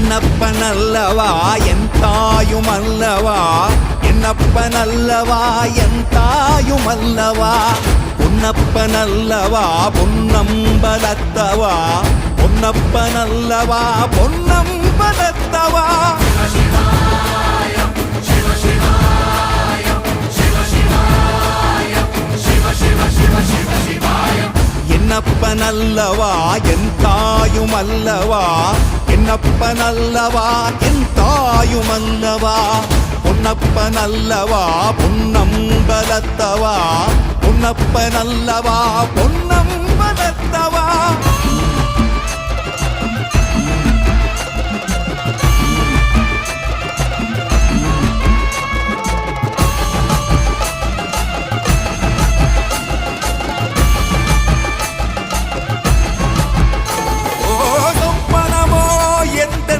என்னப்பனல்லவா என் தாயுமல்லவா, என்னப்பனல்லவா என் தாயுமல்லவா, பொன்னப்பனல்லவா பொன்னம்பலத்தவா, பொன்னப்பனல்லவா பொன்னம்பலத்தவா. என்னப்பனல்லவா என் தாயுமல்லவா, என்னப்பனல்லவா என் தாயுமல்லவா, பொன்னப்பனல்லவா பொன்னம்பலத்தவா, பொன்னப்பனல்லவா பொன்னம்பலத்தவா.